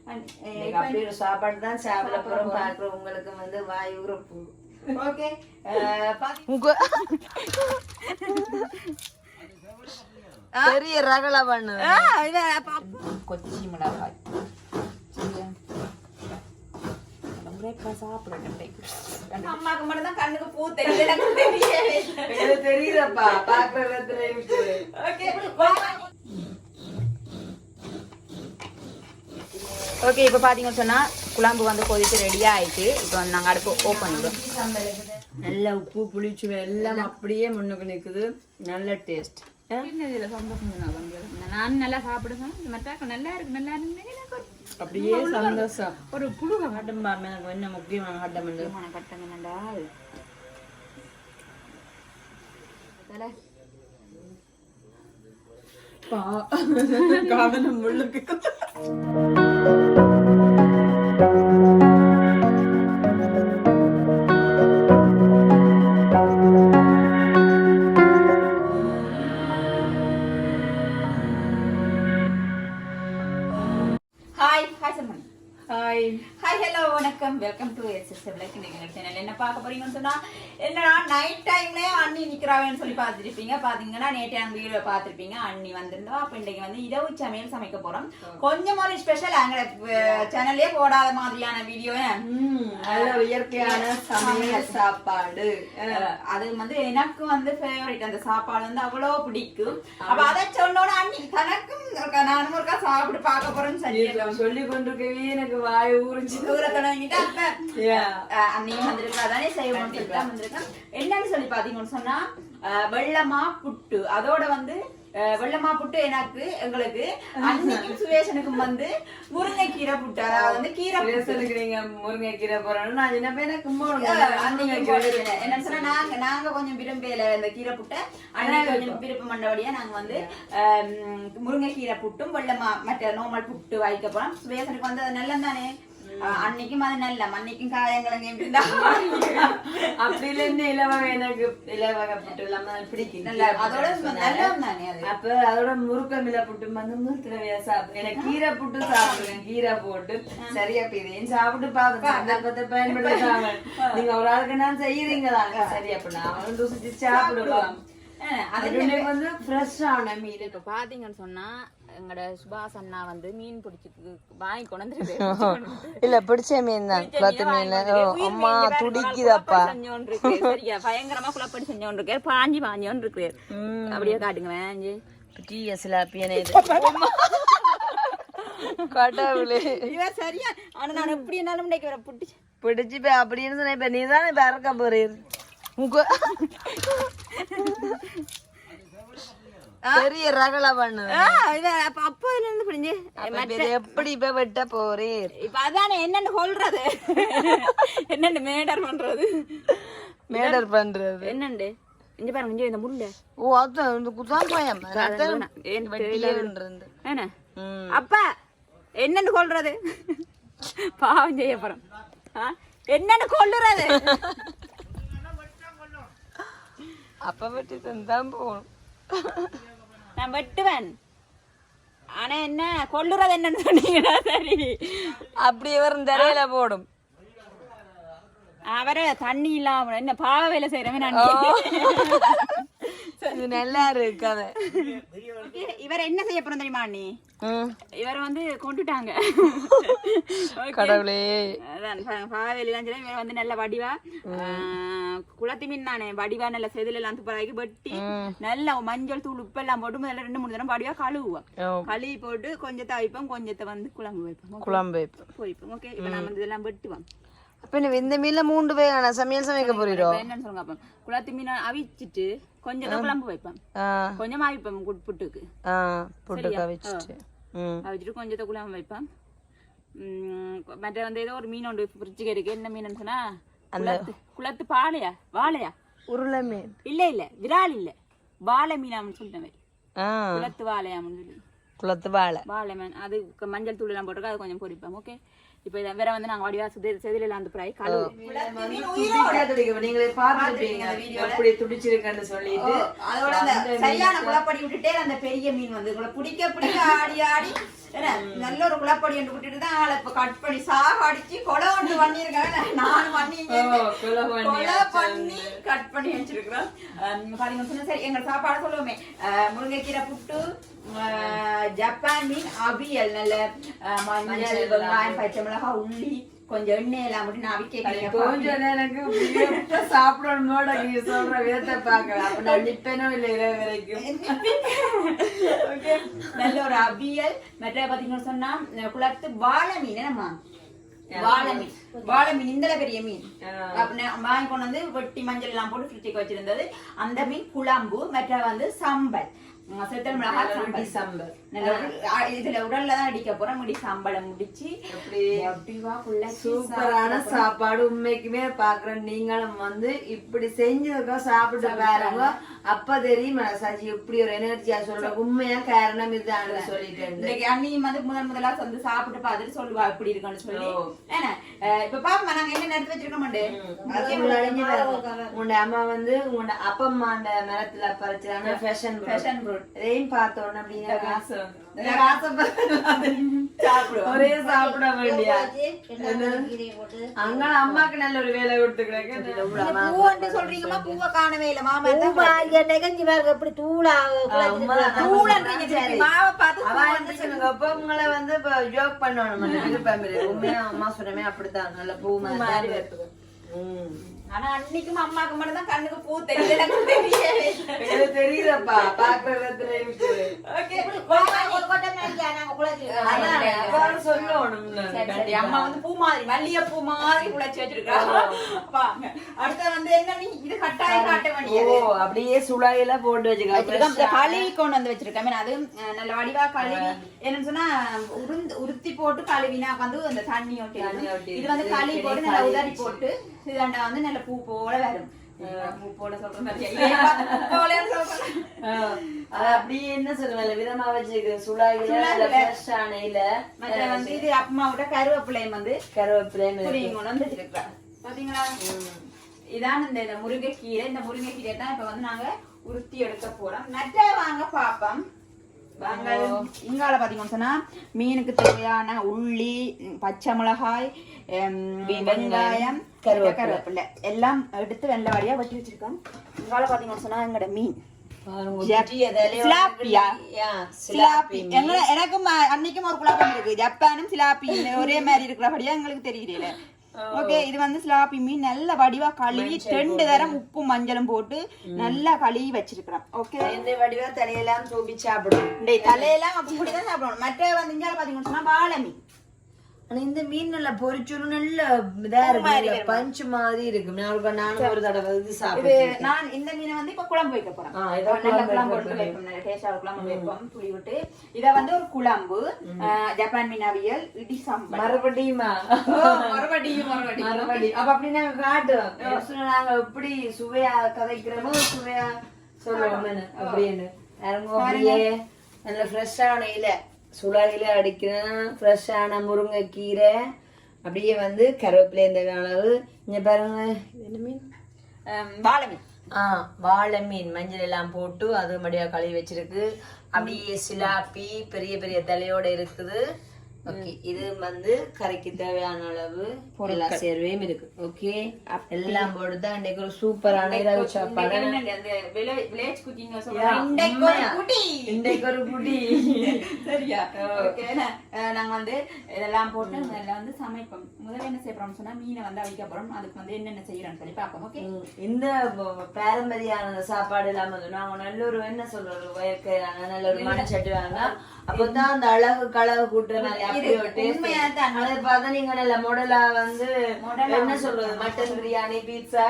அப்படி ஒரு சாப்பாடு தான் சாப்பிட போறோம். பாக்குற உங்களுக்கு வந்து வாய் உறுப்பு. ஓகே, பெரிய ரகலா பண்ணு. கொச்சி மிளகாய் அம்மாக்கு மட்டும் தான் கண்ணுக்கு பூ தெரியுதப்பா பாக்குற. ஓகே, இப்போ பார்த்தீங்கன்னு சொன்னால் குழம்பு வந்து கொதித்து ரெடியாக ஆயிடுச்சு. இப்போ வந்து நாங்கள் அடுப்பு ஓப்பன் பண்ணிடுவோம். நல்ல உப்பு புளிச்சு எல்லாம் அப்படியே முன்னுக்கு நிற்குது. நல்ல டேஸ்ட். நான் நல்லா சாப்பிடுவேன். மற்ற நல்லா இருக்கு, நல்லா இருக்கு. அப்படியே சந்தோஷம். ஒரு புழு கட்டம் பாருங்க, எனக்கு என்ன முக்கியமான கட்டம் இல்லை. கட்டம் என்னண்டா காதலும் முள்ளுக்கு. வணக்கம், வெல்கம் டு எஸ்எஸ்எல் சேனல். என்ன பார்க்க போறீங்கன்னு சொன்னா, என்னன்னா நைட் டைம்ல அண்ணி நிக்கிறாங்கன்னு சொல்லி பார்த்துருப்பீங்க. பாத்தீங்கன்னா நேற்று வீடியோ பார்த்துருப்பீங்க. அண்ணி வந்திருந்தோம். அப்ப இன்னைக்கு வந்து இரவு சமையல் சமைக்க போறோம். கொஞ்சம் ஒரு ஸ்பெஷல் அங்க சேனல்லே போடாத மாதிரியான வீடியோ, இயற்கையான சமையல் சாப்பாடு. அது வந்து எனக்கு வந்து ஃபேவரட். அந்த சாப்பாடு வந்து அவ்வளவு பிடிக்கும். அப்ப அதை சொன்னோட அண்ணி தனக்கும் நானும் ஒருக்கா சாப்பிட்டு பார்க்க போறேன்னு சொல்லி கொண்டிருக்கவே எனக்கு வாய் ஊறிச்சு தூரத்தொடங்கிட்டு. அப்ப அன்னையும் வந்திருக்கா தானே செய்வோம் வந்திருக்கேன். என்னன்னு சொல்லி பாத்தீங்கன்னு சொன்னா, வெள்ளமா புட்டு. அதோட வந்து வெள்ளமா புட்டு எங்களுக்கு அன்னைக்கும் சுவேஷனுக்கும் வந்து முருங்கைக்கீரை புட்டு. அதாவது வந்து கீரை புட்டு. முருங்கைக்கீரை போறோம். நான் என்ன என்னன்னு சொன்னா, நாங்க கொஞ்சம் விரும்பல இந்த கீரை புட்டை. அன்னைக்கு கொஞ்சம் விருப்பம் பண்ணபடியா நாங்க வந்து முருங்கைக்கீரை புட்டும் வெள்ளமா மற்ற நார்மல் புட்டு வைக்க போறோம். சுவேஷனுக்கு வந்து அது நல்லம் தானே. அன்னைக்கும் அது நல்ல அன்னைக்கும் காயங்கிழங்கு அப்படி இல்ல இலவகை. எனக்கு இலவகை புட்டு இல்லாம பிடிக்கும். அதோட நல்ல அப்ப அதோட முறுக்க மில புட்டு வந்து முறுக்கிற சாப்பிடுறேன். எனக்கு கீரை புட்டு சாப்பிடுவேன். கீரை போட்டு சரியா இதையும் சாப்பிட்டு பாருங்க. சந்தர்ப்பத்தை பயன்படுத்தாம நீங்க ஒரு ஆளுக்கு நான் செய்யறீங்களாங்க. சரி, அப்ப நான் வந்து ருசிச்சு சாப்பிடுவேன். அது வந்து ஃப்ரெஷ்ஷான மீன். இப்ப பாத்தீங்கன்னு சொன்னா, எங்கட சுபாஷ் அண்ணா வந்து மீன் பிடிச்சி வாங்கி கொண்டு இல்ல பிடிச்ச மீன் தான். பத்து மீன் அம்மா துடிக்குதப்பா. சரியா பயங்கரமா குழப்படி செஞ்சோன்னு இருக்காரு. பாஞ்சோன்னு இருக்கு. அப்படியே காட்டுங்க வேஞ்சி கடவுளே. இவன் சரியா. ஆனா நான் எப்படி என்னாலும் பிடிச்சு அப்படின்னு சொன்ன. இப்ப நீதானே இப்ப இறக்க போறீர். பெரிய ரகலா பண்ணு. அப்ப இருந்து பிடிஞ்சு எப்படி இப்ப வெட்ட போறீர்? இப்ப அதானே என்னன்னு சொல்றது. என்னன்னு மேடர் பண்றது. மேடர் பண்றது என்னண்டு இங்க பாருங்க. இங்க இந்த முள்ள. ஓ, அதான் இந்த குதான் பயம். என்ன அப்ப என்னன்னு சொல்றது? பாவம் செய்ய போறோம். என்னன்னு கொள்ளுறது? அப்ப வெட்டி தான் போகணும். நான் வெட்டுவேன். ஆனா என்ன கொள்ளுறது என்னன்னு சொன்னீங்கன்னா சரி. அப்படியே வரும் தரையில போடும். அவரை தண்ணி இல்லாம என்ன பாவ வேலை செய்யறவன். நல்லா இருக்காது. இவரை என்ன செய்ய போறோம் தெரியுமா அண்ணி? இவரை வந்து கொண்டுட்டாங்க. கடவுளே. பாவேலாம் சொல்லி இவரை வந்து நல்ல வடிவா குளத்தி மீன் தானே வடிவா நல்ல செதில் எல்லாம் துப்பாக்கி வெட்டி நல்ல மஞ்சள் தூள் உப்பு எல்லாம் போட்டு முதல்ல 2-3 தரம் வடிவா கழுவுவோம். கழுவி போட்டு கொஞ்சத்தை வைப்போம். கொஞ்சத்தை வந்து குழம்பு வைப்போம். ஓகே, இப்ப நான் வந்து இதெல்லாம் வெட்டுவோம். அப்ப இந்த மீன்ல 3 பேர் சமையல் சமைக்க போறோம். என்னன்னு சொல்லுங்க. அப்ப குளத்தி மீன் அவிச்சிட்டு கொஞ்சம் குழம்பு வைப்பேன். கொஞ்சமா அவிப்பேன் புட்டுக்கு. அவிச்சிட்டு கொஞ்சத்தை குழம்பு வைப்பேன். மற்ற வந்து ஏதோ ஒரு மீன் ஒன்று ஃப்ரிட்ஜுக்கு இருக்கு. என்ன மீன் சொன்னா, குளத்து வாழையா உருளை மீன். இல்ல விரால் இல்ல வாழை மீனாம்னு சொல்லிட்டேன். குளத்து வாழையாம்னு சொல்லி குளத்து வாழை வாழைமேன் அது மஞ்சள் தூள் எல்லாம் போட்டிருக்கோம், அது கொஞ்சம் பொரிப்போம். ஓகே, இப்போ இதை வேற வந்து நாங்க வடிவா செதில அந்த பிராய் கழுவு நீங்களே பாத்துருப்பீங்க எப்படி துடிச்சிருக்கன்னு சொல்லிட்டு. அதோட அந்த சரியான குளப்படி விட்டுட்டே அந்த பெரிய மீன் வந்து பிடிக்க ஆடி ஆடி நல்ல ஒரு குளப்படி என்று விட்டுட்டு தான் ஆளை இப்ப கட் பண்ணி அடிச்சு கொலை ஒன்று பண்ணிருக்காங்க. நான் கொலை பண்ணி கட் பண்ணி வச்சிருக்கிறோம். பாத்தீங்க சொன்னா சரி, எங்க சாப்பாடு சொல்லுவோமே, முருங்கைக்கீரை புட்டு, ஜப்பான் மீன் அவியல், நல்ல மஞ்சள் வெங்காயம் பச்சை மிளகாய் உள்ளி கொஞ்சம் எண்ணெய் எல்லாம் மட்டும் நான் கொஞ்சம் எனக்கு சாப்பிடணும் சொல்ற விதத்தை பாக்கலாம். நான் நிப்பேனும் இல்லை இரவு வரைக்கும். நல்ல ஒரு அவியல். மற்ற பாத்தீங்கன்னு சொன்னா குளத்து வாழை மீன், நம்ம வாழை மீன் இந்த பெரிய மீன் வாங்கி கொண்டு வந்து வெட்டி மஞ்சள் எல்லாம் போட்டு ஃப்ரிட்ஜுக்கு வச்சிருந்தது. அந்த மீன் குழம்பு. மற்ற வந்து சம்பல், செத்தல் மிளகாய் சம்பல். இதுல உடல்லதான் அடிக்க போறோம். முடி சம்பளை முடிச்சு சூப்பரான சாப்பாடு. உண்மைக்குமே பாக்குறேன், நீங்களும் வந்து இப்படி செஞ்சதுக்கா சாப்பிட்டு பாருங்க. அப்ப தெரியும் சஜி இப்படி ஒரு எனர்ஜியா சொல்ற உண்மையா காரணம் இதுதான் சொல்லிட்டு அண்ணியும் வந்து முதலா வந்து சாப்பிட்டு பார்த்துட்டு சொல்லுவா இப்படி இருக்குன்னு சொல்லி. ஏன்னா இப்ப பாப்பா நாங்க என்ன எடுத்து வச்சிருக்கோம். உங்க அம்மா வந்து உங்க அப்பம்மா அந்த மரத்துல பறிச்சாங்க ஃபேஷன் ஃப்ரூட். இதையும் பார்த்தோன்னு அப்படின்னு ஒரே சாப்பிட வேண்டியா அங்க அம்மாக்கு நல்ல ஒரு வேலை கொடுத்துக்கிறாங்க. சொல்றீங்களா? பூவை காணவே இல்ல மாமா. நெகஞ்சி வேற எப்படி தூளா மாவை பார்த்து அப்ப உங்களை வந்து ஜோக் பண்ணணும். உண்மையா அம்மா சொன்னமே அப்படித்தான், நல்ல பூ மாதிரி. ஆனா அன்னைக்கும் அம்மாக்கு மட்டும் தான் கண்ணுக்கு பூ தெரியல. தெரியுதப்பா பாக்குற அம்மா வந்து பூ மாதிரி மல்லிகை பூ மாதிரி குழைச்சி வச்சிருக்காங்க. அடுத்த வந்து என்ன இது கட்டாயம் காட்ட வேண்டியது. அப்படியே சுளையில போட்டு வச்சிருக்காங்க. கழுவி கொண்டு வந்து வச்சிருக்கேன். அது நல்ல வடிவா கழுவி என்னன்னு சொன்னா உருத்தி போட்டு கழுவினா வந்து அந்த தண்ணி ஒட்டி. இது வந்து கழுவி போட்டு நல்லா உதறி போட்டு இதாண்டா வந்து நல்ல பூ போல வரும். பூ போல சொல்றேன் அப்படியே என்ன சொல்லுவாங்க விதமா வச்சிருக்கு சுளாயில. மற்ற வந்து இது அம்மாவோட கருவேப்பிலையும் வந்து கொண்டு வந்து வச்சிருக்கா. பாத்தீங்களா? இதான் இந்த முருங்கைக்கீரை. இந்த முருங்கைக்கீரை தான் இப்ப வந்து நாங்க உருத்தி எடுக்க போறோம். நட்ட வாங்க பாப்போம். இங்கால பாத்தீங்கன்னு சொன்னா மீனுக்கு தேவையான உள்ளி, பச்சை மிளகாய், வெங்காயம், கருவேப்பிலை எல்லாம் எடுத்து வெள்ளவாடியா வெட்டி வச்சிருக்கோம். இங்கால பாத்தீங்கன்னு சொன்னா எங்கட மீன் எனக்கும் அன்னைக்கும் ஒரு குழப்பம் இருக்கு. ஜப்பானும் சிலாப்பி ஒரே மாதிரி இருக்கிறபடியா எங்களுக்கு தெரியல. ஓகே, இது வந்து சிலாப்பி மீன் நல்ல வடிவா கழுவி 2 தரம் உப்பு மஞ்சளும் போட்டு நல்லா கழுவி வச்சிருக்கிறோம். ஓகே, இந்த வடிவா தலையெல்லாம் தூக்கி சாப்பிடணும். தலையெல்லாம் அப்படிதான் சாப்பிடணும். மற்ற வந்து இங்க பாத்தீங்கன்னு சொன்னா வாழை மீன். ஆனா இந்த மீன் நல்லா பொரிச்சுடும், நல்ல இதா இருக்கு, பஞ்சு மாதிரி இருக்கு. நானும் ஒரு தடவை சாப்பிடுவேன். நான் இந்த மீனை வந்து இப்ப குழம்பு வைக்க போறேன். குழம்பு வைப்போம் புளி விட்டு. இத வந்து ஒரு குழம்பு, ஜப்பான் மீன் அவியல், இடி சாம்பார். மறுபடியும் அப்ப அப்படி நாங்க காட்டுவோம். நாங்க எப்படி சுவையா கதைக்கிறோமோ சுவையா சொல்லுவோம் அப்படின்னு. நல்ல ஃப்ரெஷ்ஷான இலை சுளையில அடிக்கிறேன். ஃப்ரெஷ்ஷான முருங்கைக்கீரை, அப்படியே வந்து கருவேப்பிலை இந்த அளவு. இங்க பாருங்க, என்ன மீன்? வாழை மீன். வாழை மீன் மஞ்சள் எல்லாம் போட்டு அது மடியா கழுவி வச்சிருக்கு. அப்படியே சிலாப்பி பெரிய பெரிய தலையோட இருக்குது. ஓகே, இது வந்து கரைக்கு தேவையான அளவு எல்லா சேர்வையும் இருக்கு. ஓகே, எல்லாம் போடுதா இன்னைக்கு ஒரு சூப்பரான இரவு சாப்பாடு. இன்னைக்கு ஒரு குட்டி சரியா? ஓகே, நாங்க வந்து இதெல்லாம் போட்டு இதெல்லாம் வந்து சமைப்போம். முதல்ல என்ன செய்யறோம்னு சொன்னா மீனை வந்து அவிக்க போறோம். அதுக்கு வந்து என்னென்ன செய்யறோம்னு சொல்லி பார்ப்போம். ஓகே, இந்த பாரம்பரியான சாப்பாடு இல்லாம நாங்க நல்ல ஒரு என்ன சொல்றது வயற்கையான நல்ல ஒரு மண் சட்டி வாங்க. அப்பதான் அந்த அழகு களவு கூட்டுற மாதிரி நீங்க நல்ல மாடலா வந்து என்ன சொல்றது மட்டன் பிரியாணி பீட்சா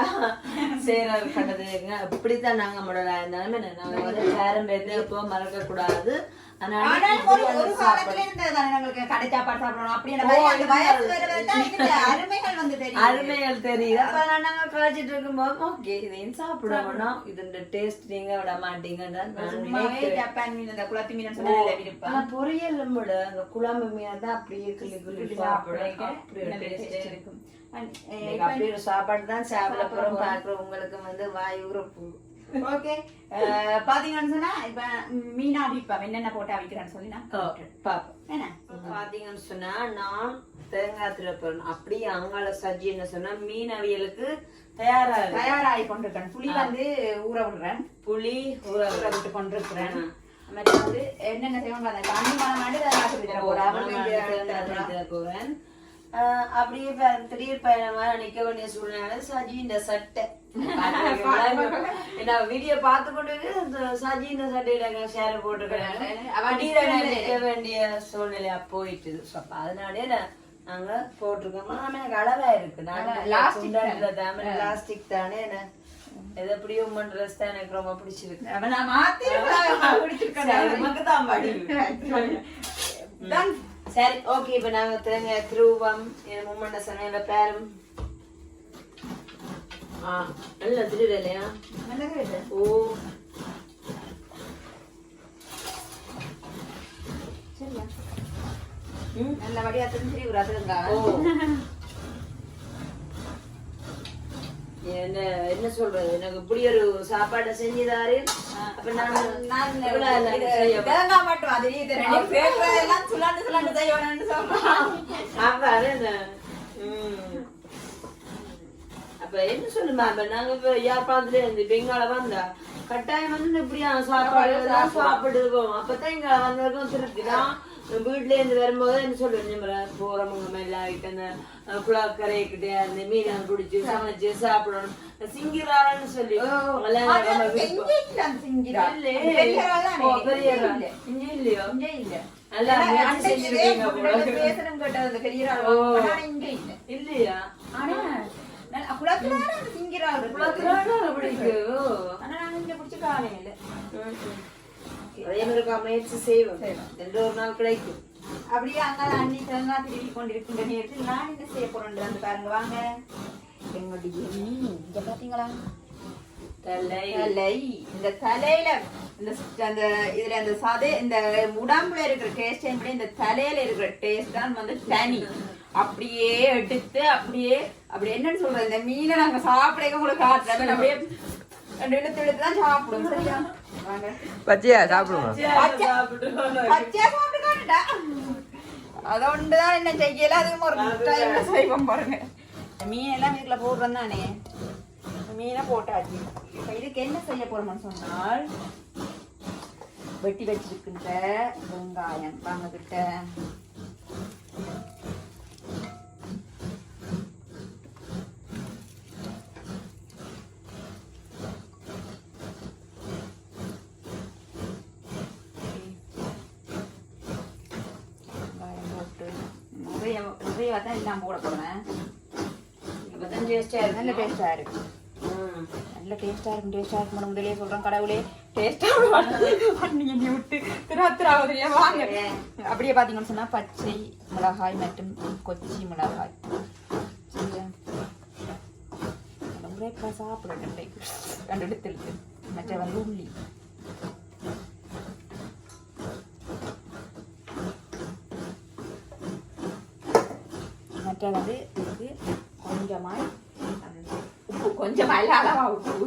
சேரர் கண்டது. அப்படித்தான் நாங்க மாடலா இருந்தாலுமே நாங்க வந்து பாரம்பரியத்தை எப்போ மறக்க கூடாது. ஆனால் ஒரு காலத்துல இருந்ததுதானே எங்களுக்கு கடை சாப்பாடு சாப்பிடணும் அப்படின்ற மாதிரி அந்த வயசு வர வரதான் இதுல அருமைகள் வந்து தெரியும். அருமைகள் தெரியுது. அப்ப நாங்க கழிச்சிட்டு இருக்கும்போது ஓகே இதையும் சாப்பிடணும், இது டேஸ்ட் நீங்க விட மாட்டீங்கன்னு சும்மாவே ஜப்பான் மீன் அந்த குளத்து மீன் சொன்னதுல விருப்பம். ஆனா பொரியல் விட அந்த குழம்பு மீன் தான் அப்படியே கிளி கிளி சாப்பிடுறீங்க. இருக்கும். அப்படி ஒரு சாப்பாடு தான் சாப்பிட போறோம். பாக்குற உங்களுக்கு வந்து வாய் உறுப்பு. ஓகே பாத்தீங்கன்னு சொன்னா இப்ப மீனா அவிப்பா என்னென்ன போட்டு அவிக்கிறேன்னு சொல்லி நான் பாப்போம். என்ன பாத்தீங்கன்னு சொன்னா நான் தேங்காய் திரப்பணும். அப்படியே அங்கால சஜ்ஜி என்ன சொன்னா மீன் அவியலுக்கு தயாராகி கொண்டிருக்கேன். புளி வந்து ஊற விடுறேன், புளி ஊற விட்டு கொண்டிருக்கிறேன். மற்ற வந்து என்னென்ன செய்வாங்க அந்த தண்ணி மனம் போறேன். அப்படியே திடீர் பயணமா நிக்க வேண்டிய சூழ்நிலை சஜி இந்த சட்டை வீடியோ பார்த்து கொண்டு சஜி இந்த சட்டையில ஷேர் போட்டுருக்கேன். நிக்க வேண்டிய சூழ்நிலையா போயிட்டு அதனாலே நாங்க போட்டிருக்கோம். ஆனா எனக்கு அளவா இருக்கு. பிளாஸ்டிக் தானே எது எப்படியோ ட்ரெஸ் தான் எனக்கு ரொம்ப பிடிச்சிருக்கு. சரி ஓகே. இப்ப நாங்க தேங்காய் திருவம் மும்மண்ண சமையல பேரும் நல்ல திருடு இல்லையா? ஓ சரியா நல்லபடியா தெரிஞ்சு ஒரு அதுங்க என்ன சொல்றது, எனக்கு இப்படி ஒரு சாப்பாடு செஞ்சுதாரு. அப்ப நான் தேங்காய் மட்டும் அது எல்லாம் சுலாண்டு சுலாண்டு செய்யணும்னு சொல்றேன். அப்ப என்ன சொல்லுமா, அப்ப நாங்க இப்ப யாழ்ப்பாணத்துல இருந்து பெங்கால வந்தா கட்டாயம் வந்து இப்படியா சாப்பாடு சாப்பிடுவோம். அப்பதான் இங்க வந்திருக்கோம் திருப்திதான். வீட்டுல இருந்து வரும்போது என்ன சொல்லுவேன், போறவங்க எல்லாம் அந்த குழாக்கரைக்கிட்டே அந்த மீன் குடிச்சு சமைச்சு சாப்பிடணும் சிங்கிறான்னு சொல்லி இல்லையா? முயற்சி செய்வோம், ஒரு நாள் கிடைக்கும். அப்படியே அங்கால அண்ணி தேங்காய் திருவி கொண்டிருக்கின்ற நேரத்தில் நான் என்ன செய்ய போறேன் வந்து பாருங்க. வாங்க எங்களுடைய மீன் இங்க பாத்தீங்களா, தலை. இந்த தலையில இந்த இதுல அந்த சதை இந்த உடம்புல இருக்கிற டேஸ்ட் இந்த தலையில இருக்கிற டேஸ்ட் தான் வந்து தனி. அப்படியே எடுத்து அப்படியே என்னன்னு சொல்றது, இந்த மீனை நாங்க சாப்பிட உங்களுக்கு காட்டுறேன். அப்படியே எடுத்துதான் சாப்பிடுவோம். சரியா? பச்சையா சாப்பிடுவோம். பச்சையா சாப்பிட்டு காட்டுட்டா அதோண்டுதான் என்ன செய்யல. அதுவும் ஒரு டைம்ல செய்வோம் பாருங்க. மீன் எல்லாம் வீட்டுல போடுறோம் தானே, மீனை போட்டாச்சு. இதுக்கு என்ன செய்ய போறோம்னு சொன்னால் வெட்டி வச்சிருக்கின்ற வெங்காயம் வாங்க கிட்ட எல்லாம் போட போறேன். நல்ல டேஸ்டா இருக்கு, நல்ல டேஸ்டா இருக்கும். முதலே சொல்றேன் கடவுளே டேஸ்டா நீங்க விட்டு திராத்திராவதுலயே வாங்க. அப்படியே பாத்தீங்கன்னு சொன்னா பச்சை மிளகாய் மற்றும் கொச்சி மிளகாய் சாப்பிட ரெண்டு எடுத்து மற்ற வந்து உள்ளி மற்ற வந்து இதுக்கு கொஞ்சமாய் உப்பு, கொஞ்சமா இல்ல அளவா உப்பு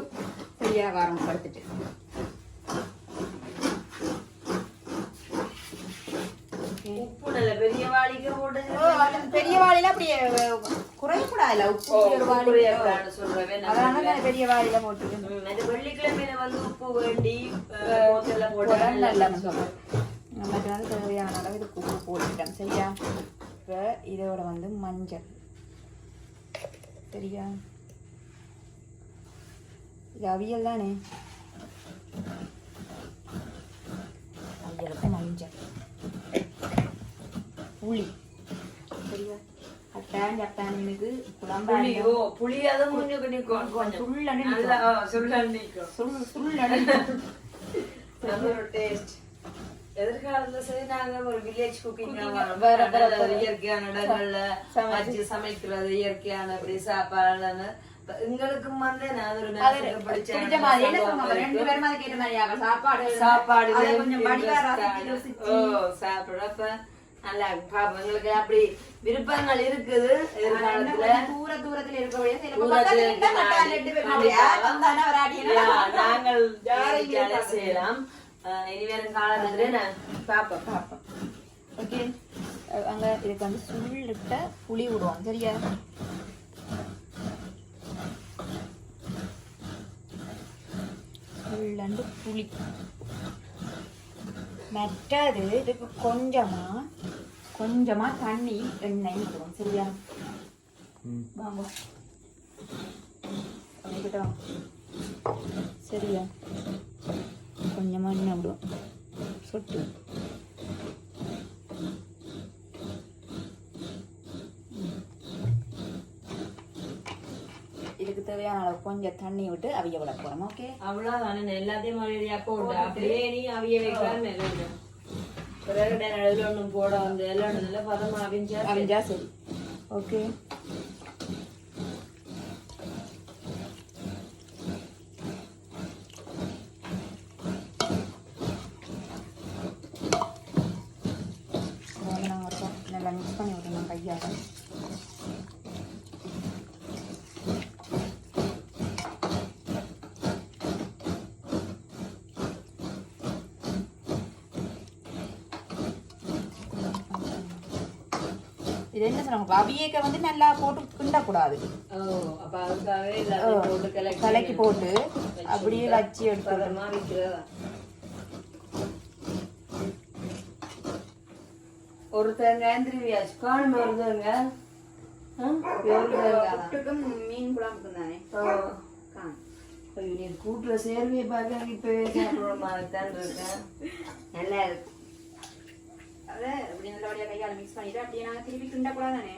சரியா காரம் படுத்துட்டு உப்பு நல்ல பெரிய வாளிக்கு போட்டு பெரிய வாளில அப்படியே குறையக்கூடாதுல உப்பு சொல்றேன். அதனால பெரிய வாளில போட்டு வெள்ளிக்கிழமையில வந்து உப்பு வேண்டி போட்டு சொல்றேன். நமக்கு வந்து தேவையான அளவு இதுக்கு உப்பு போட்டுட்டேன். சரியா? இப்போ இதோட வந்து மஞ்சள் சரியா, இது அவியல் தானே, அவியலுக்கு மஞ்சள் புளி சரியா. அட்டானுக்கு குழம்பு புளியாத எதிர்காலத்துல சரி நாங்க ஒரு வில்லேஜ் குக்கிங் வேற இயற்கையான இடங்கள்ல வச்சு சமைக்கிறது இயற்கையான அப்படி சாப்பாடு எங்களுக்கும் வந்து நான் ஒரு பிடிச்ச மாதிரி என்ன சொல்லுவாங்க, 2 பேரும் அது கேட்ட மாதிரியாக சாப்பாடு அதை கொஞ்சம் வடிவா ரசிச்சு ருசிச்சு. சாப்பிடுறப்ப நல்லா பாப்போம். எங்களுக்கு அப்படி விருப்பங்கள் இருக்குது எதிர்காலத்துல. தூரத்துல இருக்கக்கூடிய சில தூரத்துல பக்கத்துல ரெண்டு பேரும் அப்படியா? வந்தானா ஒரு அடியா? நாங்கள் வேலை செய்யலாம். இனி வரும் காலத்துல நான் பாப்போம். ஓகே, அங்க இதுக்கு வந்து சுள்ளிட்ட புளி விடுவோம். சரியா? சுள்ளண்டு புளி. மற்றது இதுக்கு கொஞ்சமா தண்ணி எண்ணெய் விடுவோம். சரியா? வாங்க அப்படிக்கிட்ட வாங்க. சரியா? கொஞ்சமா எண்ணெய் விடுவோம், சொட்டு. இதுக்கு தேவையான அளவு கொஞ்சம் தண்ணி விட்டு அவிய விட போறோம். ஓகே, அவ்வளவுதானே. எல்லாத்தையும் மறுபடியும் போட்டு அப்படியே நீ அவிய வைக்காம பிறகு நடுவில் ஒன்றும் போட வந்து எல்லாம் நல்லா பதமா அவிஞ்சா சரி. ஓகே, நல்லா மிக்ஸ் பண்ணி விடணும் கையால். இது என்ன சொல்றாங்க, அவியக்க வந்து நல்லா போட்டு கிண்டக்கூடாது. அப்ப அதுக்காகவே போட்டு கலக்கி போட்டு அப்படியே வச்சு எடுத்துமா வைக்கிறதா. ஒரு தேங்காய் திருவியாச்சு காணும் ஒரு தேங்காய் மீன் குழம்புக்கு தானே. நீ கூட்டுற சேர்வையை பார்க்க இப்பவே சாப்பிடுற மாதிரி தான் இருக்கேன். நல்லா இருக்கு. அதை அப்படி நல்லபடியா கையால மிக்ஸ் பண்ணிட்டு அப்படியே நாங்க திருப்பி கிண்டக்கூடாதானே.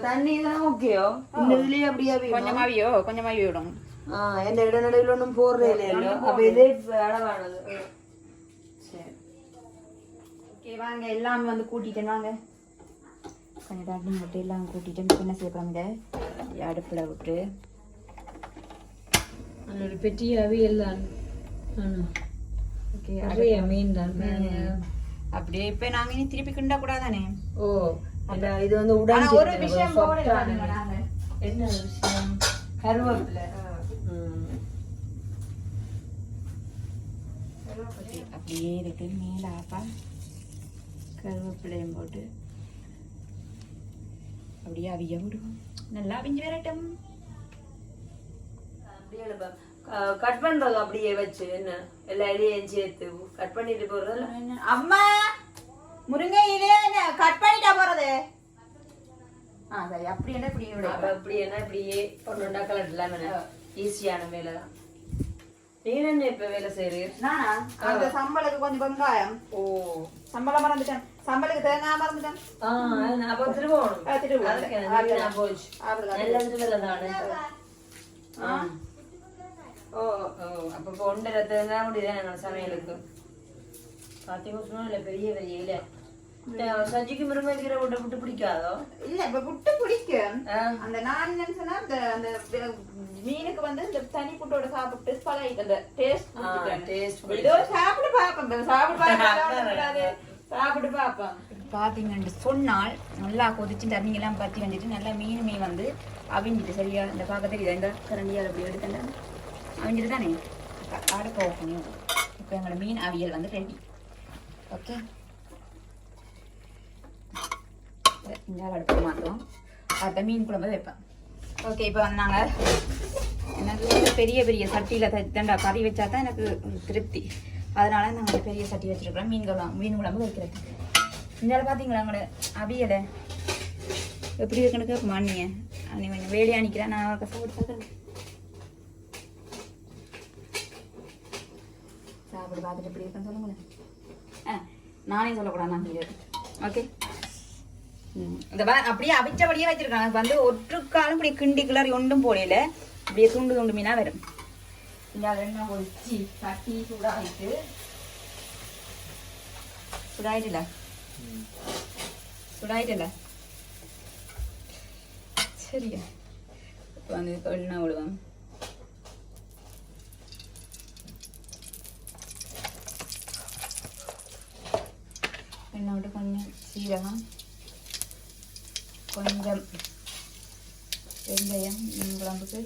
தண்ணி தான் ஓகேயோ இதுலயே அப்படியே கொஞ்சமாவியோ விடும். எந்த இடநடுவில் ஒன்றும் போடுறே இல்லையோ. அப்ப இதே அளவானது. சரி, ஓகே, வாங்க எல்லாமே வந்து கூட்டிட்டேன். வாங்க கொஞ்சம் தண்ணி விட்டு எல்லாம் கூட்டிட்டு என்ன செய்யலாம், இதை அடுப்புல விட்டு ஒரு பெட்டி அவியல் தான். ஓகே, நிறைய மீன் தான். அப்படியே இப்ப நாங்க இனி திருப்பி கிண்ட கூடாதானே. ஓ, இது வந்து உடனே ஒரு விஷயம் நாங்க என்ன விஷயம், கருவேப்பிலை. அப்படியே இருக்கு மேலாப்பா கருவேப்பிலையும் போட்டு அப்படியே அவிய விடுவோம். நல்லா அவிஞ்சு வரட்டும். கட் பண்றது அப்படியே வச்சு என்ன எல்லா இலையும் சேர்த்து கட் பண்ணிட்டு போறது. அம்மா முருங்கை இலைய கட் பண்ணிட்டா போறது. சரி, அப்படி என்ன இப்படி அப்படி என்ன இப்படியே பொண்ணுண்டா கலட்டலாம். ஈஸியான வேலை தான். நீ என்ன இப்ப வேலை செய்யறீங்க? நானா அந்த சம்பளுக்கு கொஞ்சம் வெங்காயம். ஓ, சம்பளம் மறந்துட்டேன். சம்பளுக்கு தேங்காய் மறந்துட்டேன். அப்ப திருவோணும் போச்சு. ஓ ஓ, அப்ப 1.5 தேங்காய் முடியுதான் எங்க சமையலுக்கு. பாத்தீங்கன்னா இல்ல பெரிய பெரிய இல்ல. சஜிக்கு முருங்கைக்கீரை விட்டு பிடிக்காதோ? இல்ல, இப்ப புட்டு பிடிக்கும். அந்த நான் என்னன்னு சொன்னா அந்த மீனுக்கு வந்து இந்த தனி புட்டோட சாப்பிட்டு பழகிட்டு அந்த டேஸ்ட் ஏதோ சாப்பிட்டு பாப்பேன். சாப்பிட்டு பாப்பேன். பாத்தீங்கன்னு சொன்னால் நல்லா கொதிச்சு தண்ணி எல்லாம் பத்தி வந்துட்டு நல்லா மீனுமே வந்து அவிஞ்சிட்டு. சரியா? இந்த பார்க்க தெரியுதா? இந்த கரண்டியால் அப்படி எடுத்தேன் அவிஞ்சிட்டு தானே. அடுப்பு ஆஃப் பண்ணி இப்போ எங்களோட மீன் அவியல் வந்து ரெடி. ஓகே, இந்த அடுப்பு மாற்றோம். அடுத்த மீன் குழம்பு வைப்பேன். ஓகே, இப்போ வந்து நாங்கள் எனக்கு பெரிய பெரிய சட்டியில் தண்டா கறி வச்சா தான் எனக்கு திருப்தி. அதனால நாங்கள் பெரிய சட்டி வச்சுருக்கிறோம் மீன் குழம்பு வைக்கிறது. இந்த பார்த்தீங்களா எங்களோட அவியலை எப்படி இருக்குன்னு மானிய நீ கொஞ்சம் வேலையாக நிற்கிறேன். நான் கஷ்டப்பட்டு பார்க்குறேன். சாப்பிடு பார்த்துட்டு எப்படி இருக்குன்னு சொல்லுங்களேன். நானே சொல்லக்கூடாது, நான் தெரியாது. ஓகே, இந்த அப்படியே அவிச்சபடியே வச்சிருக்காங்க. வந்து ஒற்றுக்காலும் இப்படி கிண்டி கிளறி ஒன்றும் போடல. அப்படியே துண்டு துண்டு மீனா வரும். இந்த எண்ணெய் ஒழிச்சு கட்டி சூடாகிட்டு சுடாயிடல சுடாயிடல சரியா இப்போ வந்து எண்ணெய் விடுவோம் எண்ணெய் விட்டு கொஞ்சம் சீரகம் கொஞ்சம் வெந்தயம் மீன் குழம்புக்கு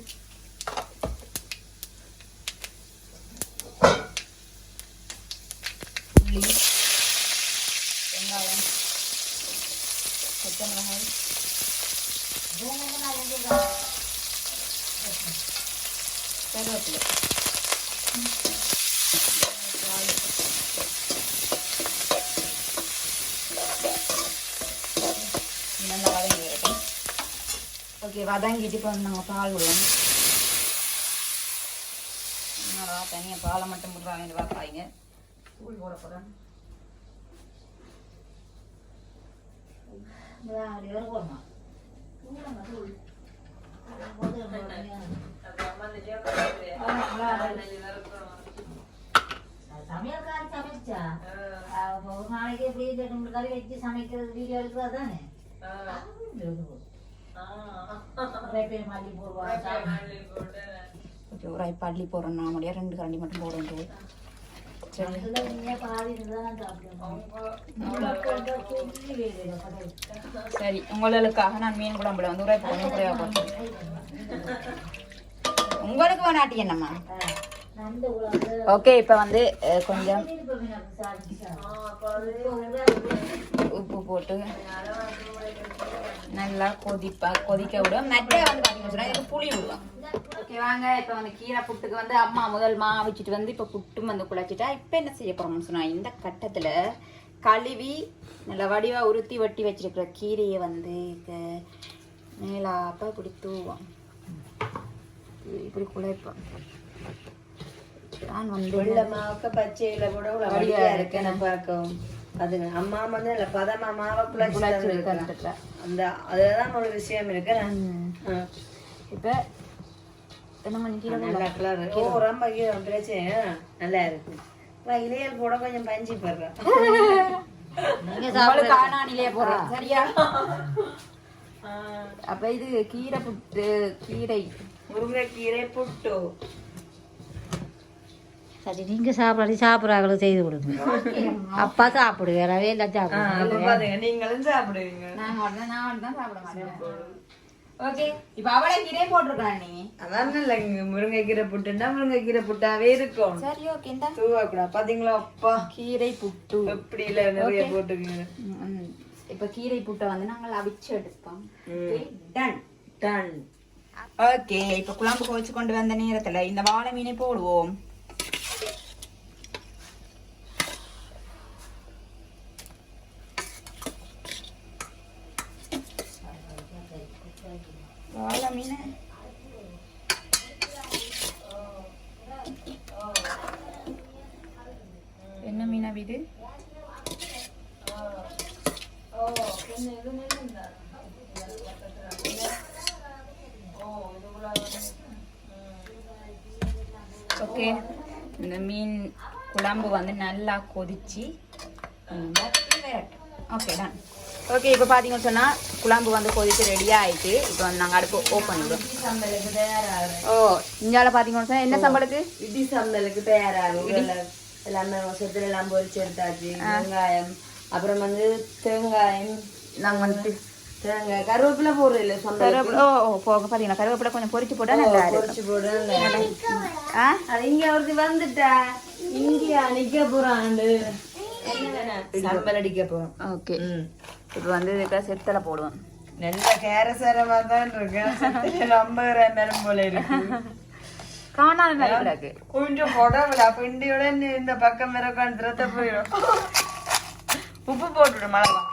உள்ளி வெங்காயம் பச்சை மிளகாய் கருவேப்பிலை நல்லா வதங்கி வரட்டும் ஓகே வதங்கிட்டு இப்போ நாங்கள் பால் விடுவோம் தனியாக பாலை மட்டும் விடுறாங்க பார்ப்பாங்க தூள் போட போகிறேன் சமையல்காரி சமைச்சா ஒரு நாளைக்கு எப்படி 2 கறி வச்சு சமைக்கிறது வீடியோ எடுக்கிறதா தானே மல்லி போடுவாங்க ஓகே ஒரு பள்ளி போடுறோம் நான் முடியாது 2 கரண்டி மட்டும் போடுவோம் சரி உங்களுக்காக நான் மீன் குழம்புல வந்து உரைப்பு கொஞ்சம் குறைவா போட்டேன் உங்களுக்கு வேணாட்டி என்னம்மா ஓகே இப்போ வந்து கொஞ்சம் உப்பு போட்டு நல்லா கொதிக்க விடுவோம் நட்டை வந்து பார்த்தீங்கன்னா இதுக்கு புளி விடுவோம் ஓகே வாங்க இப்போ வந்து கீரை புட்டுக்கு வந்து அம்மா முதல் வச்சுட்டு வந்து இப்போ புட்டும் வந்து குழச்சிட்டா இப்போ என்ன செய்ய போகிறோம்னு சொன்னால் இந்த கட்டத்தில் கழுவி நல்லா வடிவாக உருத்தி வெட்டி வச்சிருக்கிற கீரையை வந்து மேலாப்பா இப்படி தூவோம் இப்படி குழைப்போம் நான் வந்து வெள்ளமாவுக்கு பச்சையில கூட வடிவா இருக்கு நான் பார்க்கவும் அதுங்க அம்மா வந்து இல்ல பதமா மாவை குழச்சி அந்த அதுதான் ஒரு விஷயம் இருக்கு இப்போ என்ன பண்ணி கீரை நல்லா கலர் ஓ ரொம்ப பிரச்சனை நல்லா இருக்கு இலையல் போட கொஞ்சம் பஞ்சு போடுறேன் காணானிலே போடுறோம் சரியா அப்ப இது கீரை புட்டு கீரை முருங்கைக்கீரை புட்டு சரி நீங்க சாப்பிட்றாங்களும் செய்து கொடுங்க அப்பா சாப்பிடுவேன் வேறவே இல்லை சாப்பிடுவேன் நீங்களும் சாப்பிடுவீங்க நான் தான் சாப்பிட மாட்டேன் ஓகே இப்போ அவளை கீரை போட்டிருக்கான் நீ அதான் இல்லைங்க முருங்கைக்கீரை புட்டுன்னா முருங்கைக்கீரை புட்டாவே இருக்கும் சரி ஓகே இந்த தூவக்கூடா பாத்தீங்களா அப்பா கீரை புட்டு எப்படி இல்ல நிறைய போட்டுக்கீங்க இப்போ கீரை புட்டை வந்து நாங்கள் அவிச்சு எடுப்போம் டன் டன் ஓகே இப்போ குழம்பு கோச்சு கொண்டு வந்த நேரத்துல இந்த வாழை மீனை போடுவோம் வாழை மீன் என்ன மீனா இது ஓகே இந்த மீன் குழம்பு வந்து நல்லா கொதிச்சு ஓகே டன் ஓகே இப்போ பார்த்தீங்கன்னு சொன்னால் குழம்பு வந்து கொதிச்சு ரெடியாக ஆயிட்டு இப்போ வந்து நாங்கள் அடுப்பு ஓப்பன் பண்ணிடுவோம் சம்பளுக்கு தயாராகும் ஓ இங்கால பார்த்தீங்கன்னு சொன்னால் என்ன சம்பளுக்கு இடி சம்பளுக்கு தயாராகும் எல்லாமே சொத்துல எல்லாம் பொரிச்சு எடுத்தாச்சு வெங்காயம் அப்புறம் வந்து தேங்காயம் நாங்கள் வந்து தேங்காய் கருவேப்பிலை போடுறது இல்லை கருவேப்பிலை ஓ போக பார்த்தீங்களா கருவேப்பிலை கொஞ்சம் பொரிச்சு போட்டால் நல்லா பொரிச்சு போடு ஆ அது இங்க ஒருத்தி வந்துட்டா இங்கயா நிக்க போறாண்டு சம்பல் அடிக்க போறோம் ஓகே இப்போ வந்து இதுக்கு செத்தலை போடுவோம் நல்ல கேரசரமா தான் இருக்கு 50 மேலும் போல இருக்கு காணாத மாதிரி இருக்கு கொஞ்சம் போடவில்லை அப்ப இண்டியோட இந்த பக்கம் வேற உட்காந்து போயிடும் உப்பு போட்டுடும் மிளகா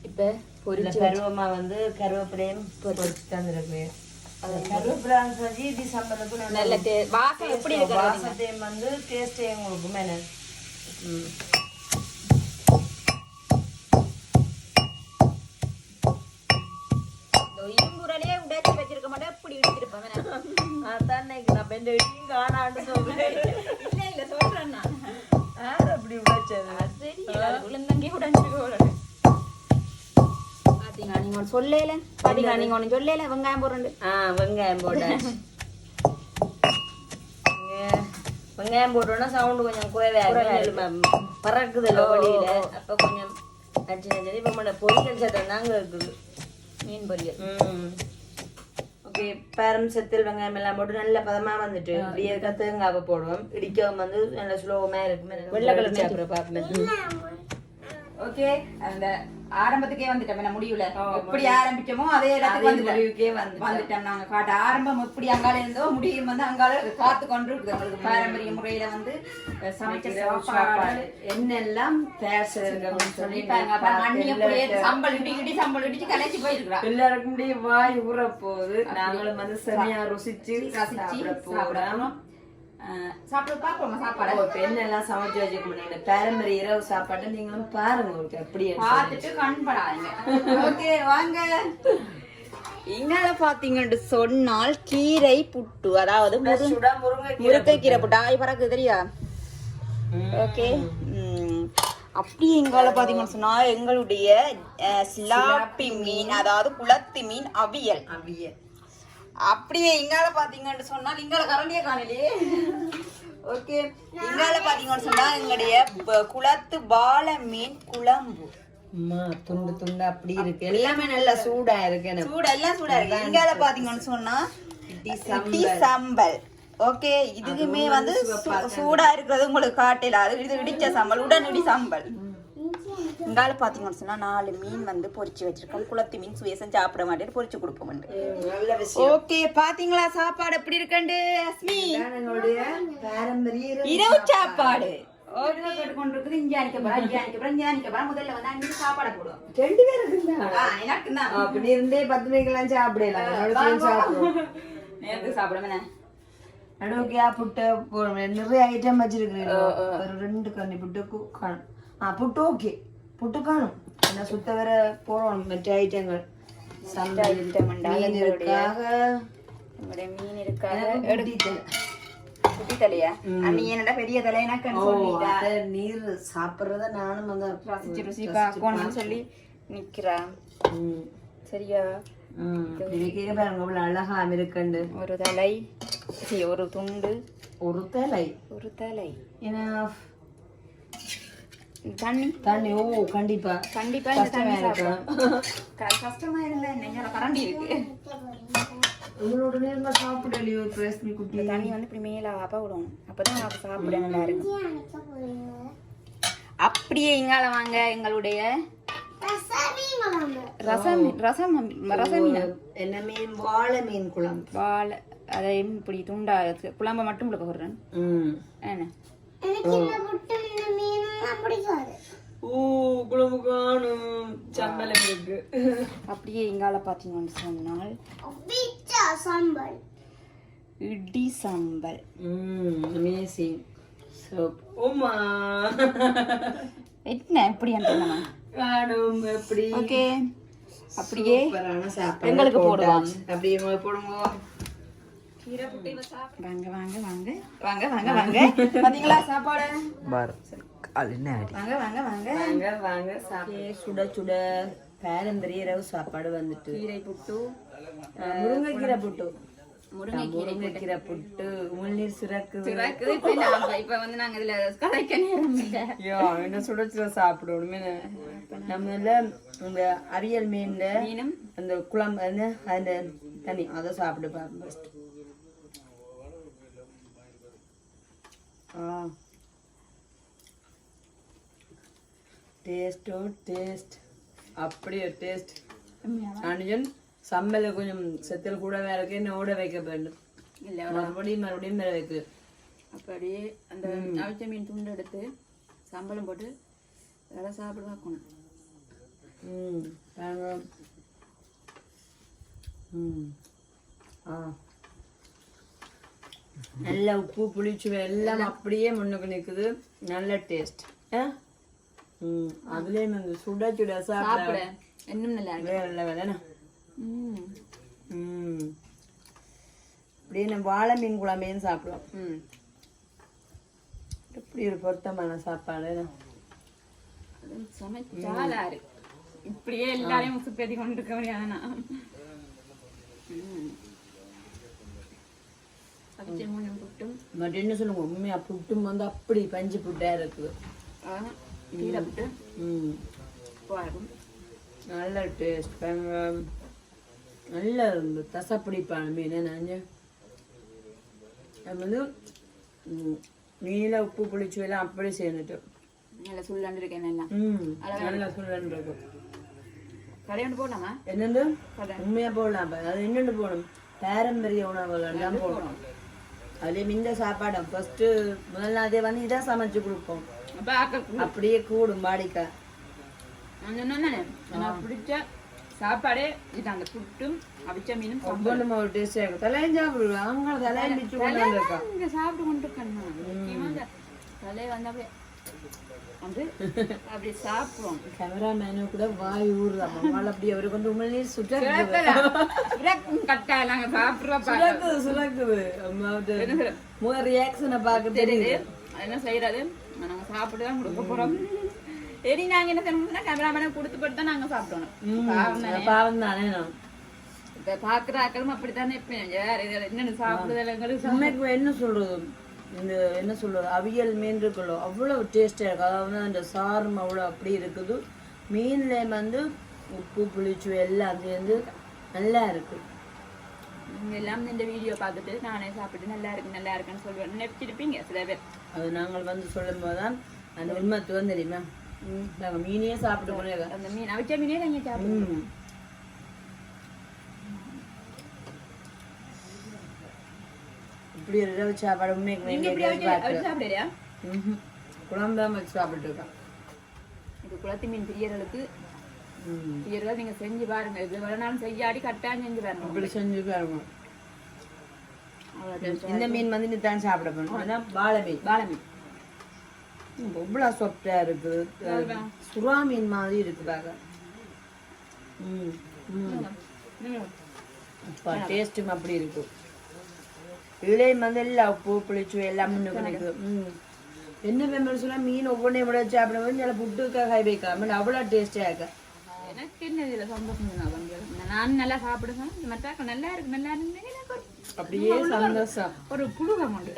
இப்போ பொரிச்சு கருவமா வந்து கருவேப்பிலையும் பொரிச்சு தந்துருக்கு கருவேப்பிலை சொல்லி இது சம்பளத்துக்கு நல்ல வாசம் எப்படி இருக்கு வாசத்தையும் வந்து டேஸ்டையும் கொடுக்கும் மேலே இந்த இடியும் காணான்னு சொல்றேன். இல்ல சொல்றேன் நான். யார் அப்படி உழைச்சது? தெரியல விழுந்தங்கே உடைஞ்சிருக்கு. பாத்தீங்க நீங்க ஒன்று சொல்லல, பாத்தீங்க நீங்க ஒன்று சொல்லல, வெங்காயம் போடுறது. வெங்காயம் போட்டாச்சு. வெங்காயம் போட்டோன்னா சவுண்டு கொஞ்சம் குறைவா பறக்குதுல வழியில, அப்ப கொஞ்சம் நச்சு நச்சு. இப்ப பொரியல் சட்டம் தாங்க இருக்குது, மீன் பொரியல். ஓகே. பேரம் செத்தில் வெங்காயம் எல்லாம் போட்டு நல்ல பதமா வந்துட்டு இப்படியே தேங்காவை போடுவோம். இடிக்கவும் வந்து நல்ல ஸ்லோவமா இருக்கு. வெள்ளை கலர் சாப்பிட்ற பாப்பேன். ஓகே, அந்த ஆரம்பத்துக்கே வந்துட்டோம். என்ன முடியல எப்படி ஆரம்பிச்சோமோ அதே முடிவுக்கே வந்துட்டோம். நாங்க காட்ட ஆரம்பம் எப்படி அங்கால இருந்தோ முடியும் வந்து அங்கால காத்து கொண்டு இருக்குது. உங்களுக்கு பாரம்பரிய முறையில வந்து சமைச்ச சாப்பாடு என்னெல்லாம் பேசுறதுன்னு சொல்லி சம்பள் இடி சம்பள் இடிச்சு கலைச்சு போயிருக்கிறா. எல்லாருக்கும் வாய் ஊற போகுது. நாங்களும் வந்து செமையா ருசிச்சு சாப்பிடணும். சாப்பிட பாப்போமா சாப்பாடு என்னெல்லாம் சமைச்சு வச்சுக்க முடியும். பாரம்பரிய இரவு சாப்பாட்டை நீங்களும் பாருங்க, உங்களுக்கு அப்படியே பார்த்துட்டு கண்படாதீங்க. ஓகே வாங்க. இங்கால பாத்தீங்கன்னு சொன்னால் கீரை புட்டு, அதாவது முருங்கைக்கீரை புட்டு. ஆய் பறக்கு தெரியா? ஓகே. அப்படி எங்கால பாத்தீங்கன்னு சொன்னா எங்களுடைய சிலாப்பி மீன், அதாவது குளத்து மீன் அவியல். அப்படியே இங்கால பாத்தீங்கன்னு சொன்னால் இங்கால கரண்டியே காணலையே. ஓகே, இங்கால பாத்தீங்கன்னு சொன்னா எங்களுடைய குளத்து பாலை மீன் குழம்பு. துண்டு துண்டு அப்படி இருக்கு. எல்லாமே நல்லா சூடா இருக்கு. எல்லாம் சூடா இருக்கு. இங்கால பாத்தீங்கன்னு சொன்னா இட்லி சம்பல். ஓகே, இதுக்குமே வந்து சூடா இருக்கிறது உங்களுக்கு காட்டல. அது இது இடிச்ச சம்பல், உடனடி சம்பல். இங்கால பாத்தீங்கன்னு சொன்னா 4 மீன் வந்து பொரிச்சு வச்சிருக்கோம். குளத்து மீன் சுயசம் சாப்பிட மாட்டேன், பொரிச்சு கொடுப்போம். ஓகே, பாத்தீங்களா சாப்பாடு எப்படி இருக்குண்டு? அஸ்மி பாரம்பரிய இரவு சாப்பாடு கொண்டிருக்குது. இஞ்சி அணிக்கப்பறம் முதல்ல வந்து அங்கே சாப்பாடு போடுவோம். 2 பேருக்கு எனக்கு தான் அப்படி இருந்தே 10 மணிக்கெல்லாம் சாப்பிடலாம். நேரத்துக்கு சாப்பிடுவேன். நடுவுக்கியா புட்டு நிறைய ஐட்டம் வச்சிருக்கிறேன். ஒரு 2 கண்ணி புட்டு காணும். புட்டு ஓகே, புட்டு காணும். என்ன சுத்த வேற போறோம். மற்ற ஐட்டங்கள் மீன் இருக்காக பெரிய தலை நீர் சாப்பிடுறத நானும் வந்து ரசிச்சு ருசி பார்க்கணும்னு சொல்லி நிக்கிறேன். சரியா? அழகா இருக்குண்டு. ஒரு தலை, ஒரு துண்டு, ஒரு தலை, ஏன்னா தண்ணி. ஓ கண்டிப்பா கண்டிப்பா கஷ்டமா இருந்தா என்ன கரண்டி இருக்கு. உங்களோட நேர்ல சாப்பிடலையோ ரேஷ்மி குட்டி? தண்ணி வந்து இப்படி மேல அப்பா விடணும், அப்பதான் சாப்பிட நல்லா இருக்கும். அப்படியே இங்கால வாங்க. எங்களுடைய என்ன மீன்? வாழை மீன் குழம்பு. வாழை அதை இப்படி துண்டா குழம்ப மட்டும் கொடுக்க போடுறேன். என்ன குழம்பு காணும் சம்பளம் இருக்கு. அப்படியே இங்கால பாத்தீங்கன்னு சொன்னால் இடி சம்பல். அமேசிங். என்ன இப்படி காணும் எப்படி? ஓகே, அப்படியே எங்களுக்கு போடுவாங்க. அப்படியே போடுவோம். வாங்க வாங்க வாங்க வாங்க வாங்க வாங்க. பாத்தீங்களா சாப்பாடு? வாங்க வாங்க வாங்க வாங்க வாங்க. சுட சுட பாரம்பரிய இரவு சாப்பாடு வந்துட்டு கீரை புட்டு, முருங்கைக்கீரை புட்டு. முருங்கைக்கீரை புட்டு உமிழ்நீர் சுரக்குது. இப்ப வந்து நாங்க இதுல கதைக்க நேரம் இல்ல. என்ன சுட சுட சாப்பிடணுமே. நம்ம இந்த அரியல் மீனும் அந்த குழம்பு அந்த தண்ணி அதை சாப்பிட்டு பாருங்க. டேஸ்ட் அப்படியே டேஸ்ட். அனுஜன் சம்பள கொஞ்சம் செத்தல் கூட வேற இருக்கு, என்ன ஓட வைக்க வேண்டும். இல்ல மறுபடியும் வேற வைக்கு. அப்படியே அந்த அவிச்ச மீன் துண்டு எடுத்து சம்பளம் போட்டு வேலை சாப்பிட வைக்கணும். நல்ல உப்பு புளிச்சு எல்லாம் அப்படியே முன்னுக்கு நிக்குது. நல்ல டேஸ்ட். அதுலயும் வந்து சுட சுட சாப்பிட இன்னும் நல்லா வேலை வேலைண்ணா. அப்படியே நம்ம வாழை மீன் குழம்பையும் சாப்பிடுவோம். ம் எப்படி ஒரு பொருத்தமான சாப்பாடு. சமைச்சாலாரு இப்படியே எல்லாரையும் சுப்பேத்தி கொண்டு இருக்க முடியாதுண்ணா. புட்டும் பட் என்ன சொல்லுங்க, உண்மையா புட்டும் வந்து அப்படி பஞ்சு புட்டா இருக்குது. கீரை புட்டு நல்ல டேஸ்ட், நல்ல தசப்பிடிப்பான மீன். நான் அது வந்து மீனில் உப்பு புளிச்சு எல்லாம் அப்படி சேர்ந்துட்டு நல்லா சுள்ளண்டு இருக்கேன். நல்லா சுள்ளண்டு இருக்கும். கடையோண்டு போடலாமா? என்னென்னு உண்மையா போடலாம். அது என்னென்னு போகணும், பாரம்பரிய உணவுகள் தான் போடணும். அதுலேயும் இந்த சாப்பாடு ஃபர்ஸ்ட் முதல் நாளே வந்து இதான் சமைச்சு கொடுப்போம். அப்படியே கூடும் வாடிக்கை. எனக்கு பிடிச்ச சாப்பாடே இது, அந்த புட்டும் அவிச்ச மீனும் ஒவ்வொன்றும் ஒரு டேஸ்டாக இருக்கும். தலையும் சாப்பிடுவோம், அவங்க தலையும் பிச்சு கொண்டு இருக்கா இங்கே சாப்பிட்டு கொண்டு இருக்கேன். தலையை வந்து அப்படியே வந்து அப்படி சாப்பிடுவோம். கேமராமேனு கூட வாய் ஊறுதான். அவங்களால அப்படி அவருக்கு வந்து உண்மையிலேயே சுற்றுக்குது. முதல் ரியாக்ஷனை பார்க்க தெரியுது. என்ன செய்யறது, நாங்க சாப்பிட்டு தான் கொடுக்க போறோம். சரி, நாங்க என்ன செய்யணும்னா கேமராமேனை கொடுத்து போட்டு தான் நாங்க சாப்பிடணும். பாவம் தானே. இப்ப பாக்குற ஆக்களும் அப்படித்தானே. இப்ப என்னன்னு சாப்பிடுதல் உண்மைக்கு என்ன சொல்றது, இந்த என்ன சொல்றது, அவியல் மீன் இருக்குல்ல அவ்வளவு டேஸ்டாக இருக்குது. அதாவது அந்த சாரும் அவ்வளோ அப்படி இருக்குது. மீன்ல வந்து உப்பு புளிச்சு எல்லாம் சேர்ந்து நல்லா இருக்கு. நீங்க எல்லாம் இந்த வீடியோ பார்த்துட்டு நானே சாப்பிட்டு நல்லா இருக்குன்னு சொல்லுவேன் நினைச்சிருப்பீங்க சில பேர். அது நாங்கள் வந்து சொல்லும் போதுதான் அந்த உண்மத்துவம் தெரியுமா. நாங்கள் மீனையே சாப்பிட்டு போனேன். அந்த மீன் அவிச்ச மீனே நாங்கள் சாப்பிடுவோம். இப்படி ஒரு இரவு சாப்பாடு சாப்பிடுறியா? குழம்பு வச்சு சாப்பிட்டு இருக்கேன். இது குளத்து மீன் பிரியர்களுக்கு பிரியர்கள் நீங்க செஞ்சு பாருங்க. இது வேணாலும் செய்யாடி கட்டாயம் செஞ்சு பாருங்க. அப்படி செஞ்சு பாருங்க. இந்த மீன் வந்து நீ தான் சாப்பிட போகணும். வாழை மீன் எவ்வளோ சாஃப்டா இருக்குது. சுறா மீன் மாதிரி இருக்கு பாக்க. டேஸ்டும் அப்படி இருக்கு. இதுலேயும் வந்து எல்லாம் உப்பு புளிச்சு எல்லாம் முன்னுக்கு. என்ன மெம்பர் சொன்னா மீன் ஒவ்வொன்றையும் விட சாப்பிடும்போது நல்லா புட்டுக்காக ஹை வைக்காம அவ்வளோ டேஸ்டாக இருக்கு. எனக்கு என்ன இதில் சந்தோஷம், நான் நல்லா சாப்பிடுவேன். மற்ற நல்லா இருக்கு அப்படியே சந்தோஷம். ஒரு புழுகம் உண்டு.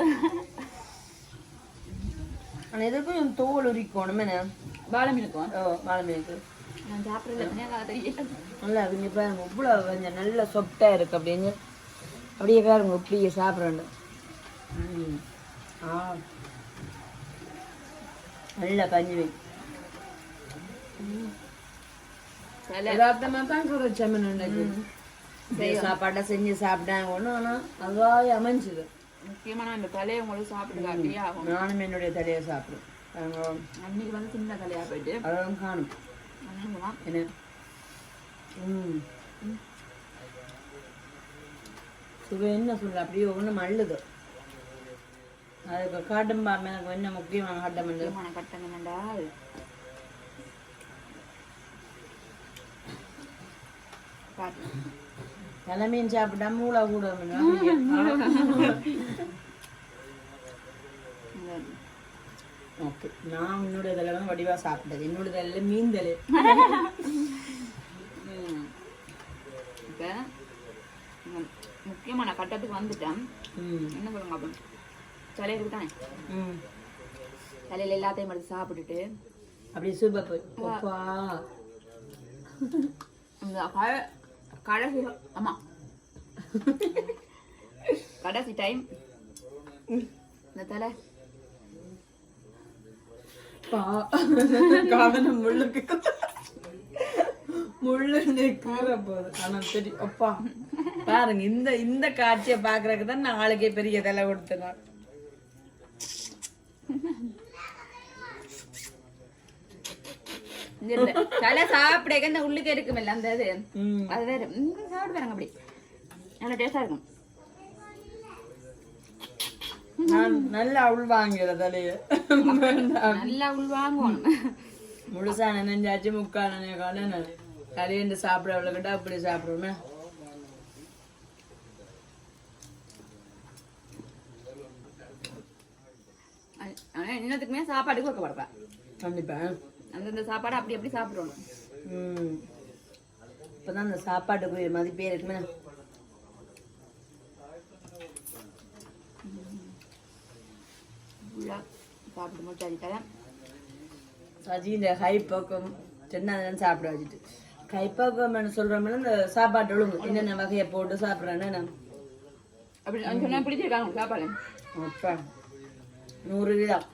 ஆனால் எதுக்கும் தோல் உரிக்கணும். என்ன வாழை மீனுக்கும் வாழை மீனுக்கு நான் சாப்பிட்றது தெரியல. நல்லா இருக்கு பாருங்க, இவ்வளோ கொஞ்சம் நல்ல சொப்டாக இருக்கு. அப்படின்னு அப்படியே பாருங்க இப்படியே சாப்பிட்றேன். நல்ல கஞ்சி யதார்த்தமாக தான் சொல்லிச்சேன். சாப்பாட்டை செஞ்சு சாப்பிட்டாங்க ஒன்று. ஆனால் அதுவாக அமைஞ்சுது. முக்கியமான இந்த தலையை உங்களுக்கு சாப்பிட்டு காட்டியே ஆகும். நானும் என்னுடைய தலையை சாப்பிடுவேன். அன்னைக்கு வந்து சின்ன தலையாக போயிட்டு அதெல்லாம் காணும் என்ன. சுவை என்ன சொல்ல, அப்படியே ஒன்றும் அள்ளுது. அதுக்கு காட்டும் பாருங்க. எனக்கு என்ன முக்கியமான கட்டம் என்னண்டா, தலைமையும் சாப்பிட்டா மூளை கூட. ஓகே, நான் என்னுடைய தலை வடிவா சாப்பிட்டது. என்னோட தலையில மீன் தலை. இப்போ முக்கியமான கட்டத்துக்கு வந்துட்டேன். என்ன பண்ணுங்க அப்போ தலையிருக்கு தானே, தலையில எல்லாத்தையும் எடுத்து சாப்பிட்டுட்டு அப்படியே சூப்பர் போப்பா. கடைசி ஆமா கடைசி டைம் இந்த தலை காதனம் முள்ளுக்கு முள்ளு கீற போகுது. ஆனா சரி அப்பா பாருங்க, இந்த காட்சியை பாக்குறதுக்கு தான் நாளைக்கே பெரிய தலை கொடுத்தேன். தலை சாப்பிட இந்த உள்ளுக்கு இருக்குமில்ல அந்த இது, அது வேற சாப்பிடுறாங்க. அப்படி நல்லா டேஸ்டா இருக்கும். நல்லா உள்வாங்கிற தலைய நல்லா உள்வாங்குவோம். முழுசா நினைஞ்சாச்சு முக்கால் நினைக்கான கரையண்டு சாப்பிட அவ்வளோக்கிட்ட அப்படி சாப்பிடுவோமே. இன்னத்துக்குமே சாப்பாடு கொடுக்கப்படுறா கண்டிப்பா அந்தந்த சாப்பாடு அப்படி அப்படி சாப்பிடணும். இப்பதான் அந்த சாப்பாட்டுக்கு மதிப்பே இருக்குமே. சாப்பிட்டு முடிச்சாச்சு. சஜி இந்த ஹை பக்கம் சின்னதுன்னு சாப்பிட வச்சுட்டு கைப்பக்கம் சொல்றோம்னா இந்த சாப்பாட்டு ஒழுங்கு என்னென்ன வகையை போட்டு சாப்பிட்றேன்னு நான் அப்படி சொன்னா பிடிச்சிருக்காங்க சாப்பாடு. அப்பா 100 வீதம்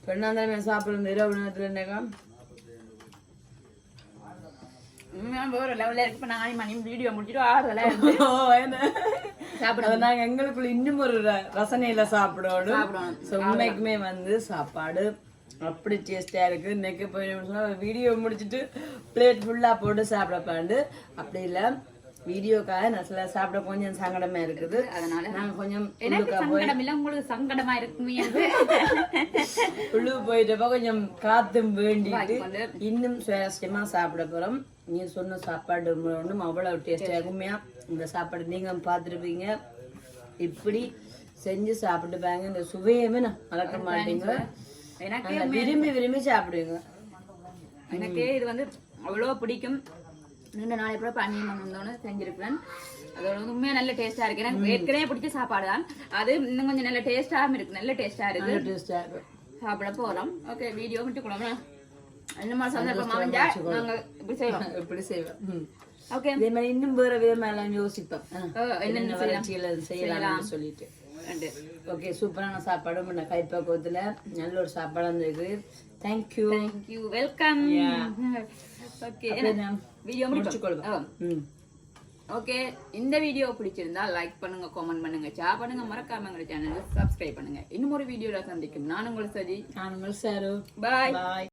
பெண்ணாந்தாலுமே சாப்பிடுறது இரவு நேரத்துல என்னக்கா வேற லெவல்ல இருக்கு. இப்ப நான் மணி வீடியோ முடிச்சுட்டு ஆறுதல சாப்பிட நாங்க எங்களுக்குள்ள இன்னும் ஒரு ரசனையில சாப்பிடணும். உண்மைக்குமே வந்து சாப்பாடு அப்படி டேஸ்டா இருக்கு. இன்னைக்கு போய் வீடியோ முடிச்சுட்டு பிளேட் ஃபுல்லா போட்டு சாப்பிடப்பாண்டு அப்படி இல்ல வீடியோக்காக நசல சாப்பிட கொஞ்சம் சங்கடமா இருக்குது. அதனால நாங்க கொஞ்சம் உங்களுக்கு சங்கடமா இருக்குமே உள்ளுக்கு போயிட்டப்ப கொஞ்சம் காத்தும் வேண்டிட்டு இன்னும் சுவாரஸ்யமா சாப்பிட போறோம். நீ சொன்ன சாப்பாடு ஒன்றும் அவ்வளவு டேஸ்டா இருக்குமையா. இந்த சாப்பாடு நீங்க பார்த்துருப்பீங்க. இப்படி செஞ்சு சாப்பிட்டு பாங்க. இந்த சுவையுமே நான் மறக்க மாட்டீங்க. விரும்பி விரும்பி சாப்பிடுவீங்க. எனக்கு இது வந்து அவ்வளோ பிடிக்கும். நீண்ட நாளை கூட பன்னியம்மன் வந்தோன்னு செஞ்சிருக்கிறேன். அதோட வந்து உண்மையா நல்ல டேஸ்டா இருக்கு. எனக்கு ஏற்கனவே பிடிச்ச சாப்பாடு தான். அது இன்னும் கொஞ்சம் நல்ல டேஸ்டாகவும் இருக்கு. நல்ல டேஸ்டா இருக்கு. சாப்பிட போறோம். ஓகே வீடியோ மட்டும் கொடுங்க. இந்த மாதிரி சந்தர்ப்பம் அமைஞ்சா நாங்க இப்படி செய்வோம். ஓகே இதே மாதிரி இன்னும் வேற விதமா எல்லாம் யோசிப்போம். என்னென்ன செய்யலாம் சொல்லிட்டு. ஓகே சூப்பரான சாப்பாடு கைப்பக்குவத்துல நல்ல ஒரு சாப்பாடு வந்திருக்கு. Thank you welcome. ஓகே வீடியோ முடிச்சுக்கொள்ளுங்க. ஓகே இந்த வீடியோ பிடிச்சிருந்தா லைக் பண்ணுங்க, கமெண்ட் பண்ணுங்க, ஷேர் பண்ணுங்க, மறக்காம எங்க சேனலை சப்ஸ்கிரைப் பண்ணுங்க. இன்னும் ஒரு வீடியோல சந்திக்கும். நான் உங்கள் சஜி. நான் உங்கள் சாரு. பாய்.